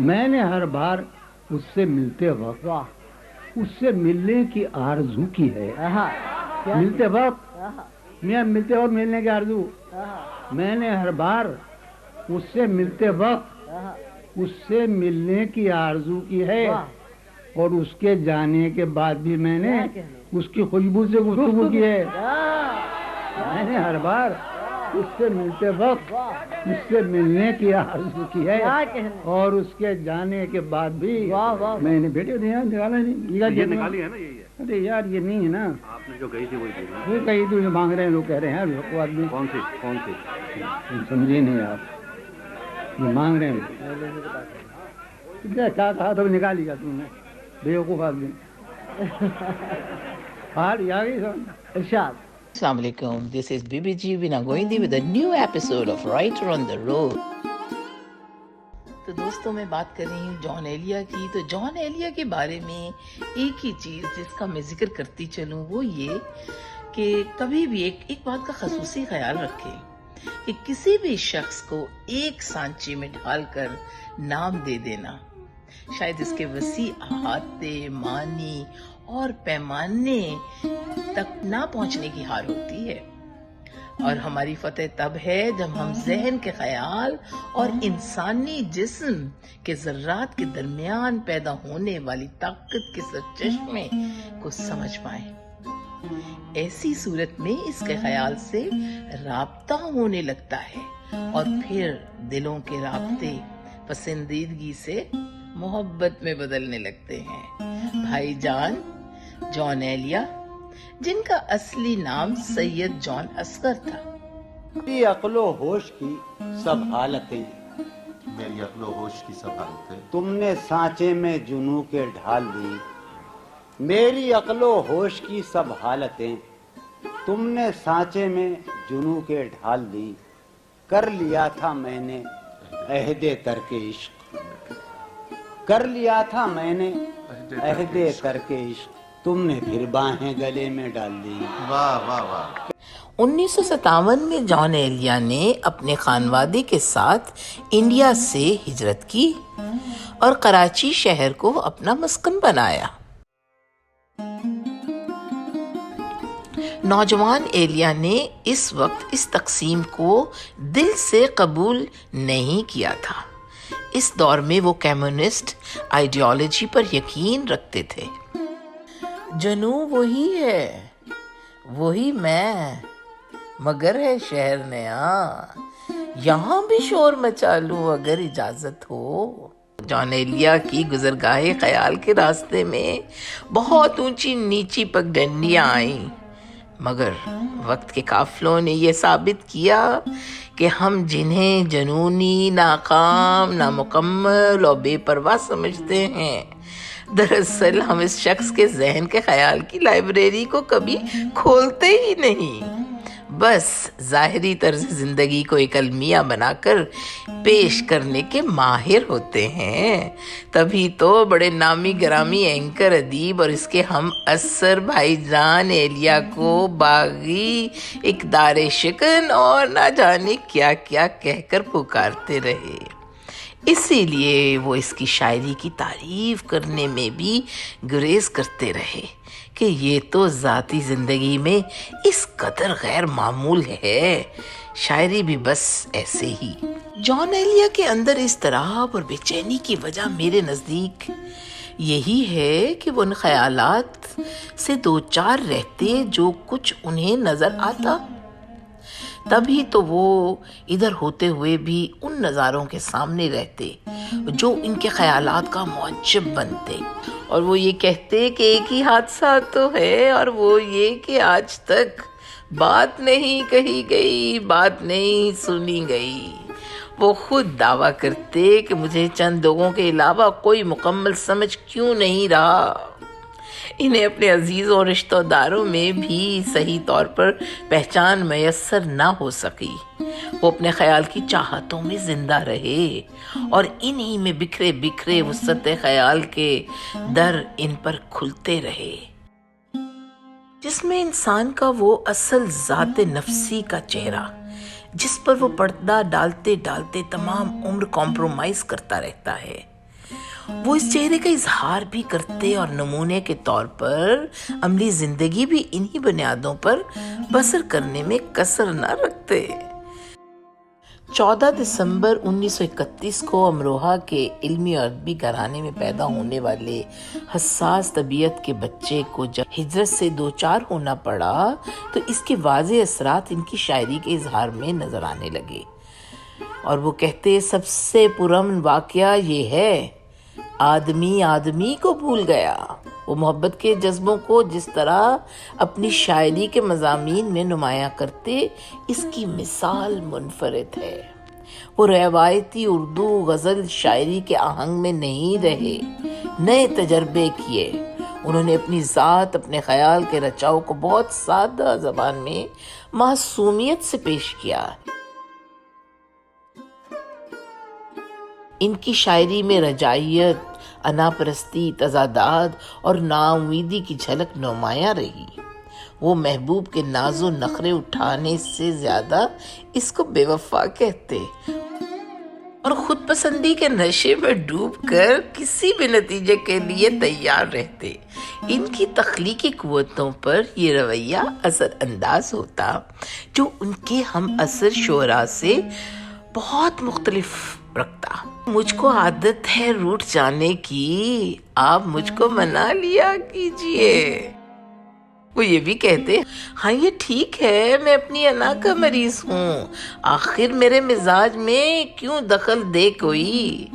میں نے ہر بار اس سے ملتے وقت اس سے ملنے کی آرزو کی ہے. ملتے وقت ملنے کی آرزو. میں نے ہر بار اس سے ملتے وقت اس سے ملنے کی آرزو کی ہے اور اس کے جانے کے بعد بھی میں نے اس کی خوشبو سے گفتگو کی ہے. میں نے ہر بار اس سے ملتے وقت اس سے ملنے کی آرزو کی ہے اور اس کے جانے کے بعد بھی میں نے بیٹے نکالا نہیں. نکالی ہے نا یہی ہے. ارے یار یہ نہیں ہے نا. آپ نے جو کہی تھی وہی وہ کہیں تو جو مانگ رہے ہیں لوگ کہہ رہے ہیں آدمی کون سی سمجھے نہیں آپ. یہ مانگ رہے ہیں کیا کہا تھا نکالی گا تم نے بیوقوف آدمی. ارشاد. Assalamu alaikum. This is BBG Vinagoindi with a new episode of Writer on the Road. تو دوستوں میں بات کر رہی ہوں جان ایلیا کی. تو جان ایلیا کے بارے میں ایک ہی چیز جس کا میں ذکر کرتی چلوں وہ یہ کہ کبھی بھی ایک بات کا خصوصی خیال رکھیں کہ کسی بھی شخص کو ایک سانچے میں ڈھال کر نام دے دینا شاید اس کے وسیع احاطے معنی اور پیمانے تک نہ پہنچنے کی حال ہوتی ہے. اور ہماری فتح تب ہے جب ہم ذہن کے خیال اور انسانی جسم کے ذرات کے درمیان پیدا ہونے والی طاقت کے سرچشمے کو سمجھ پائیں. ایسی صورت میں اس کے خیال سے رابطہ ہونے لگتا ہے اور پھر دلوں کے رابطے پسندیدگی سے محبت میں بدلنے لگتے ہیں. بھائی جان جان ایلیا جن کا اصلی نام سید جان اصغر تھا. میری عقل و ہوش کی سب حالتیں میری عقل و ہوش کی سب حالتیں تم نے سانچے میں جنوں کے ڈھال دی. میری عقل و ہوش کی سب حالتیں تم نے سانچے میں جنوں کے ڈھال دی. کر لیا تھا میں نے عہد ترک عشق کر لیا تھا میں نے عہد ترک عشق تم نے پھر باہیں گلے میں ڈال دی. واہ واہ واہ. 1957 میں جان ایلیا نے اپنے خانوادے کے ساتھ انڈیا سے ہجرت کی اور کراچی شہر کو اپنا مسکن بنایا. نوجوان ایلیا نے اس وقت اس تقسیم کو دل سے قبول نہیں کیا تھا. اس دور میں وہ کمیونسٹ آئیڈیالوجی پر یقین رکھتے تھے. جنوں وہی ہے وہی میں مگر ہے شہر نیا یہاں بھی شور مچا لوں اگر اجازت ہو. جان ایلیا کی گزرگاہ خیال کے راستے میں بہت اونچی نیچی پگڈنڈیاں آئیں مگر وقت کے قافلوں نے یہ ثابت کیا کہ ہم جنہیں جنونی ناکام نامکمل اور بے پرواہ سمجھتے ہیں دراصل ہم اس شخص کے ذہن کے خیال کی لائبریری کو کبھی کھولتے ہی نہیں. بس ظاہری طرز زندگی کو ایک المیہ بنا کر پیش کرنے کے ماہر ہوتے ہیں. تبھی تو بڑے نامی گرامی اینکر ادیب اور اس کے ہم اثر بھائی جان ایلیا کو باغی اقدار شکن اور نہ جانے کیا کیا کہہ کر پکارتے رہے. اسی لیے وہ اس کی شاعری کی تعریف کرنے میں بھی گریز کرتے رہے کہ یہ تو ذاتی زندگی میں اس قدر غیر معمول ہے. شاعری بھی بس ایسے ہی. جان ایلیا کے اندر اس طرح اور بے چینی کی وجہ میرے نزدیک یہی ہے کہ وہ ان خیالات سے دو چار رہتے جو کچھ انہیں نظر آتا. تبھی تو وہ ادھر ہوتے ہوئے بھی ان نظاروں کے سامنے رہتے جو ان کے خیالات کا معجب بنتے اور وہ یہ کہتے کہ ایک ہی حادثہ تو ہے اور وہ یہ کہ آج تک بات نہیں کہی گئی بات نہیں سنی گئی. وہ خود دعویٰ کرتے کہ مجھے چند لوگوں کے علاوہ کوئی مکمل سمجھ کیوں نہیں رہا. انہیں اپنے عزیزوں اور رشتہ داروں میں بھی صحیح طور پر پہچان میسر نہ ہو سکی. وہ اپنے خیال کی چاہتوں میں زندہ رہے اور انہی میں بکھرے بکھرے وسعت خیال کے در ان پر کھلتے رہے جس میں انسان کا وہ اصل ذات نفسی کا چہرہ جس پر وہ پردہ ڈالتے ڈالتے تمام عمر کمپرومائز کرتا رہتا ہے وہ اس چہرے کا اظہار بھی کرتے اور نمونے کے طور پر عملی زندگی بھی انہی بنیادوں پر بسر کرنے میں کسر نہ رکھتے۔ 14 دسمبر 1931 کو امروہہ کے علمی اور ادبی گھرانے میں پیدا ہونے والے حساس طبیعت کے بچے کو جب ہجرت سے دوچار ہونا پڑا تو اس کے واضح اثرات ان کی شاعری کے اظہار میں نظر آنے لگے، اور وہ کہتے سب سے پرامن واقعہ یہ ہے آدمی آدمی کو بھول گیا۔ وہ محبت کے جذبوں کو جس طرح اپنی شاعری کے مضامین میں نمایاں کرتے، اس کی مثال منفرد ہے۔ وہ روایتی اردو غزل شاعری کے آہنگ میں نہیں رہے، نئے تجربے کیے۔ انہوں نے اپنی ذات، اپنے خیال کے رچاؤ کو بہت سادہ زبان میں معصومیت سے پیش کیا۔ ان کی شاعری میں رجائیت، انا پرستی، تضادات اور نا امیدی کی جھلک نمایاں رہی۔ وہ محبوب کے ناز و نخرے اٹھانے سے زیادہ اس کو بے وفا کہتے اور خود پسندی کے نشے میں ڈوب کر کسی بھی نتیجے کے لیے تیار رہتے۔ ان کی تخلیقی قوتوں پر یہ رویہ اثر انداز ہوتا جو ان کے ہم عصر شعراء سے بہت مختلف رکھتا۔ مجھ کو عادت ہے روٹھ جانے کی، آپ مجھ کو منا لیا کیجئے۔ وہ یہ بھی کہتے ہاں یہ ٹھیک ہے میں اپنی انا کا مریض ہوں، آخر میرے مزاج میں کیوں دخل دے کوئی۔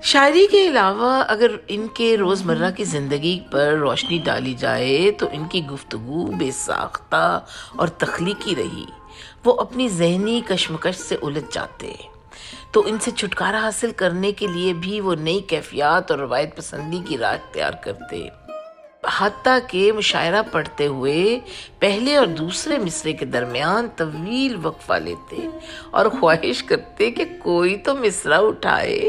شاعری کے علاوہ اگر ان کے روزمرہ کی زندگی پر روشنی ڈالی جائے تو ان کی گفتگو بے ساختہ اور تخلیقی رہی۔ وہ اپنی ذہنی کشمکش سے الجھ جاتے تو ان سے چھٹکارا حاصل کرنے کے لیے بھی وہ نئی کیفیات اور روایت پسندی کی راہ اختیار کرتے، حتیٰ کہ مشاعرہ پڑھتے ہوئے پہلے اور دوسرے مصرے کے درمیان طویل وقفہ لیتے اور خواہش کرتے کہ کوئی تو مصرع اٹھائے۔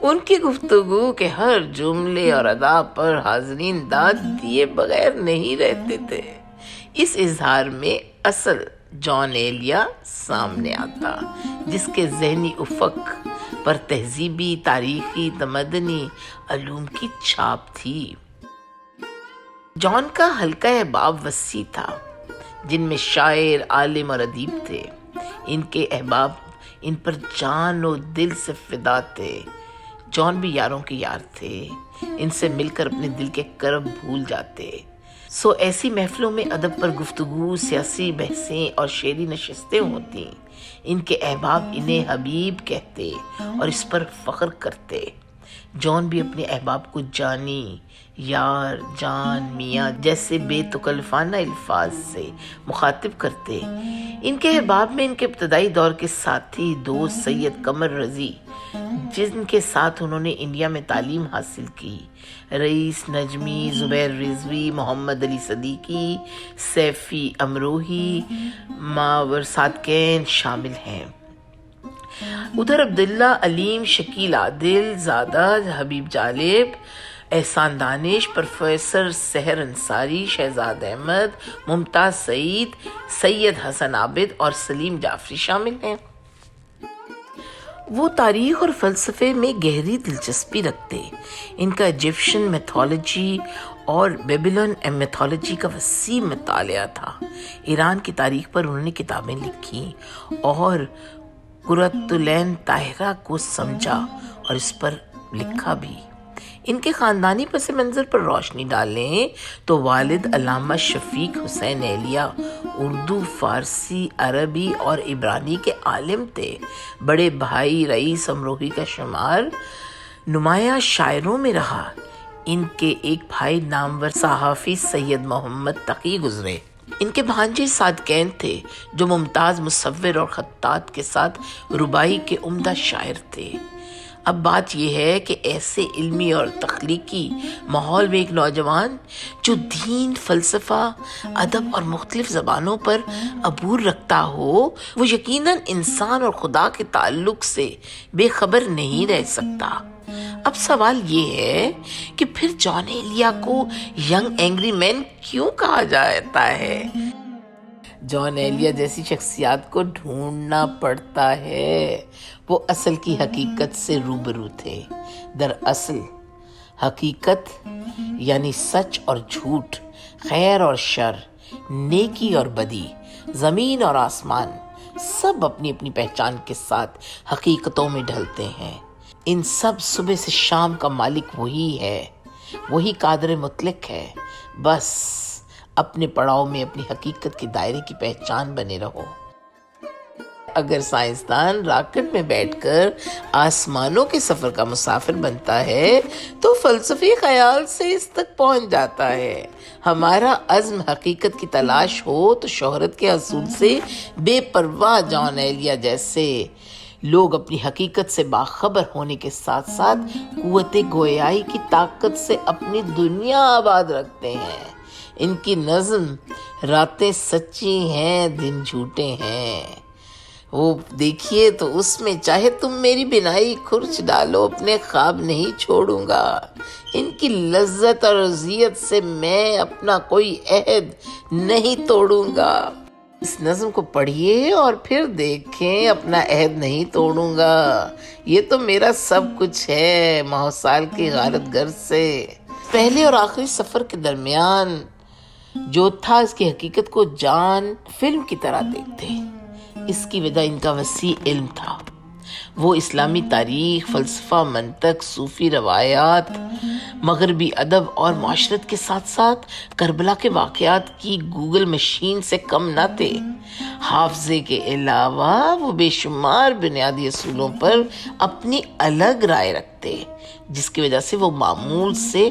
ان کی گفتگو کے ہر جملے اور ادا پر حاضرین داد دیے بغیر نہیں رہتے تھے۔ اس اظہار میں اصل جان ایلیا سامنے آتا، جس کے ذہنی افق پر تہذیبی، تاریخی، تمدنی علوم کی چھاپ تھی۔ جان کا حلقہ احباب وسیع تھا، جن میں شاعر، عالم اور ادیب تھے۔ ان کے احباب ان پر جان و دل سے فدا تھے۔ جان بھی یاروں کے یار تھے، ان سے مل کر اپنے دل کے کرب بھول جاتے۔ سو ایسی محفلوں میں ادب پر گفتگو، سیاسی بحثیں اور شعری نشستیں ہوتی۔ ان کے احباب انہیں حبیب کہتے اور اس پر فخر کرتے۔ جان بھی اپنے احباب کو جانی، یار، جان، میاں جیسے بے تکلفانہ الفاظ سے مخاطب کرتے۔ ان کے احباب میں ان کے ابتدائی دور کے ساتھی دوست سید قمر رضی، جن کے ساتھ انہوں نے انڈیا میں تعلیم حاصل کی، رئیس نجمی، زبیر رضوی، محمد علی صدیقی، سیفی امروہی، ماور صادقین شامل ہیں۔ ادھر عبداللہ علیم، شکیل عادل زادہ، حبیب جالب، احسان دانش، پروفیسر سحر انصاری، شہزاد احمد، ممتاز سعید، سید حسن عابد اور سلیم جعفری شامل ہیں۔ وہ تاریخ اور فلسفے میں گہری دلچسپی رکھتے۔ ان کا ایجپشن میتھولوجی اور بیبلون میتھولوجی کا وسیع مطالعہ تھا۔ ایران کی تاریخ پر انہوں نے کتابیں لکھی اور قرۃ العین طاہرہ کو سمجھا اور اس پر لکھا بھی۔ ان کے خاندانی پس منظر پر روشنی ڈالیں تو والد علامہ شفیق حسین ایلیا اردو، فارسی، عربی اور عبرانی کے عالم تھے۔ بڑے بھائی رئیس امروہی کا شمار نمایاں شاعروں میں رہا۔ ان کے ایک بھائی نامور صحافی سید محمد تقی گزرے۔ ان کے بھانجے صادقین تھے جو ممتاز مصور اور خطاط کے ساتھ رباعی کے عمدہ شاعر تھے۔ اب بات یہ ہے کہ ایسے علمی اور تخلیقی ماحول میں ایک نوجوان جو دین، فلسفہ، ادب اور مختلف زبانوں پر عبور رکھتا ہو، وہ یقیناً انسان اور خدا کے تعلق سے بے خبر نہیں رہ سکتا۔ اب سوال یہ ہے کہ پھر جان ایلیا کو ینگ اینگری مین کیوں کہا جاتا ہے؟ جان ایلیا جیسی شخصیات کو ڈھونڈنا پڑتا ہے۔ وہ اصل کی حقیقت سے روبرو تھے۔ دراصل حقیقت یعنی سچ اور جھوٹ، خیر اور شر، نیکی اور بدی، زمین اور آسمان، سب اپنی اپنی پہچان کے ساتھ حقیقتوں میں ڈھلتے ہیں۔ ان سب صبح سے شام کا مالک وہی ہے، وہی قادر مطلق ہے۔ بس اپنے پڑاؤ میں اپنی حقیقت کے دائرے کی پہچان بنے رہو۔ اگر سائنسدان راکٹ میں بیٹھ کر آسمانوں کے سفر کا مسافر بنتا ہے تو فلسفی خیال سے اس تک پہنچ جاتا ہے۔ ہمارا عزم حقیقت کی تلاش ہو تو شہرت کے حصول سے بے پرواہ جان ایلیا جیسے لوگ اپنی حقیقت سے باخبر ہونے کے ساتھ ساتھ قوت گویائی کی طاقت سے اپنی دنیا آباد رکھتے ہیں۔ ان کی نظم راتیں سچی ہیں، دن جھوٹے ہیں۔ وہ دیکھیے تو اس میں چاہے تم میری بنائی کھرچ ڈالو، اپنے خواب نہیں چھوڑوں گا۔ ان کی لذت اور اذیت سے میں اپنا کوئی عہد نہیں توڑوں گا۔ اس نظم کو پڑھیے اور پھر دیکھیں، اپنا عہد نہیں توڑوں گا، یہ تو میرا سب کچھ ہے ماحصال کی غارت گر سے۔ پہلے اور آخری سفر کے درمیان جو تھا، اس کی حقیقت کو جان فلم کی طرح دیکھتے۔ اس کی وجہ ان کا وسیع علم تھا۔ وہ اسلامی تاریخ، فلسفہ، منطق، صوفی روایات، مغربی ادب اور معاشرت کے ساتھ ساتھ کربلا کے واقعات کی گوگل مشین سے کم نہ تھے۔ حافظے کے علاوہ وہ بے شمار بنیادی اصولوں پر اپنی الگ رائے رکھتے، جس کی وجہ سے وہ معمول سے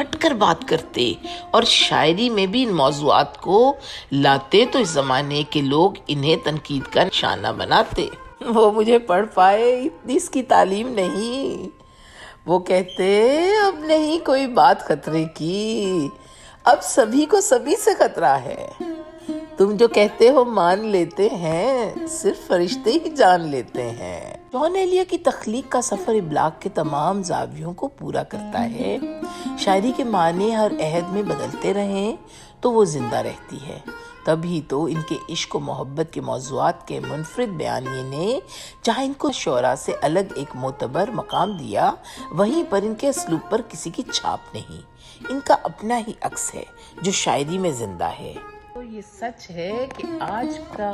ہٹ کر بات کرتے اور شاعری میں بھی ان موضوعات کو لاتے تو اس زمانے کے لوگ انہیں تنقید کا نشانہ بناتے۔ وہ مجھے پڑھ پائے اتنی اس کی تعلیم نہیں۔ وہ کہتے اب نہیں کوئی بات خطرے کی، اب سبھی کو سبھی سے خطرہ ہے۔ تم جو کہتے ہو مان لیتے ہیں، صرف فرشتے ہی جان لیتے ہیں۔ جان ایلیا کی تخلیق کا سفر ابلاغ کے تمام زاویوں کو پورا کرتا ہے۔ شاعری کے معنی ہر عہد میں بدلتے رہیں تو وہ زندہ رہتی ہے۔ تبھی تو ان کے عشق و محبت کے موضوعات کے منفرد بیانیے نے جہاں ان کو شعراء سے الگ ایک معتبر مقام دیا، وہیں پر ان کے اسلوب پر کسی کی چھاپ نہیں۔ ان کا اپنا ہی عکس ہے جو شاعری میں زندہ ہے۔ تو یہ سچ ہے کہ آج کا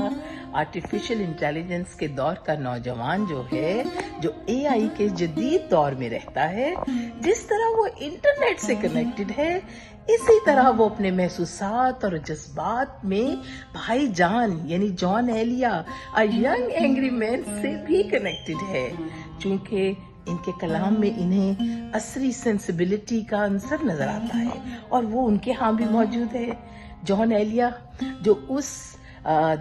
آرٹیفیشل انٹیلیجنس کے دور کا نوجوان جو ہے، جو اے آئی کے جدید دور میں رہتا ہے، جس طرح وہ انٹرنیٹ سے کنیکٹڈ ہے، اسی طرح وہ اپنے محسوسات اور جذبات میں بھائی جان یعنی جان ایلیا a young angry man سے بھی کنیکٹڈ ہے، چونکہ ان کے کلام میں انہیں عصری سینسیبلٹی کا عنصر نظر آتا ہے اور وہ ان کے ہاں بھی موجود ہے۔ جان ایلیا جو اس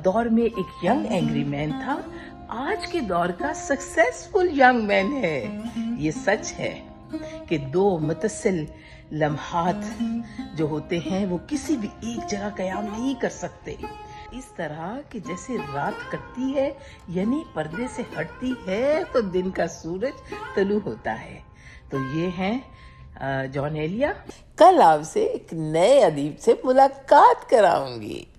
دور میں ایک ینگ اینگری مین تھا، آج کے دور کا سکسیسفل ینگ مین ہے۔ یہ سچ ہے کہ دو متصل لمحات جو ہوتے ہیں وہ کسی بھی ایک جگہ قیام نہیں کر سکتے۔ اس طرح کہ جیسے رات کٹتی ہے یعنی پردے سے ہٹتی ہے تو دن کا سورج طلوع ہوتا ہے۔ تو یہ ہیں جان ایلیا۔ کل آپ سے ایک نئے ادیب سے ملاقات کراؤں گی۔